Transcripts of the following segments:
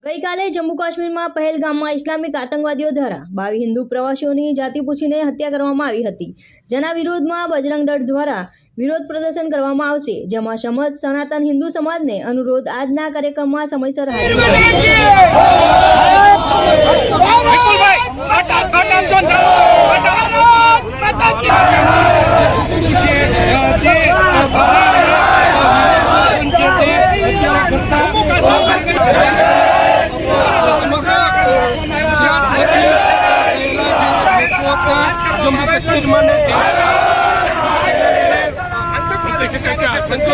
ગઈકાલે જમ્મુ કાશ્મીરમાં પહેલગામમાં ઇસ્લામિક આતંકવાદીઓ દ્વારા 22 હિન્દુ પ્રવાસીઓની જાતિ પૂછીને હત્યા કરવામાં આવી હતી, જેના વિરોધમાં બજરંગ દળ દ્વારા વિરોધ પ્રદર્શન કરવામાં આવશે, જેમાં સમસ્ત સનાતન હિન્દુ સમાજને અનુરોધ આજના કાર્યક્રમમાં સમયસર હાજર जम्मू कश्मीर में कैसे करके आतंक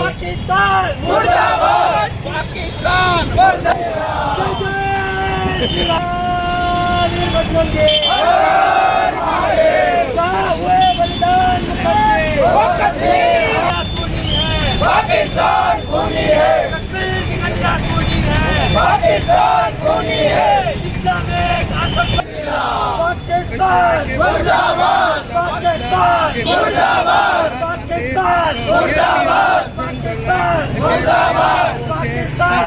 पाकिस्तान मुर्दाबाद, पाकिस्तान पाकिस्तान खूनी है, पाकिस्तान खूनी है, इस्लामिक आतंकवादी पाकिस्तान मुर्दाबाद, पाकिस्तान मुर्दाबाद, पाकिस्तान मुर्दाबाद, पाकिस्तान मुर्दाबाद, पाकिस्तान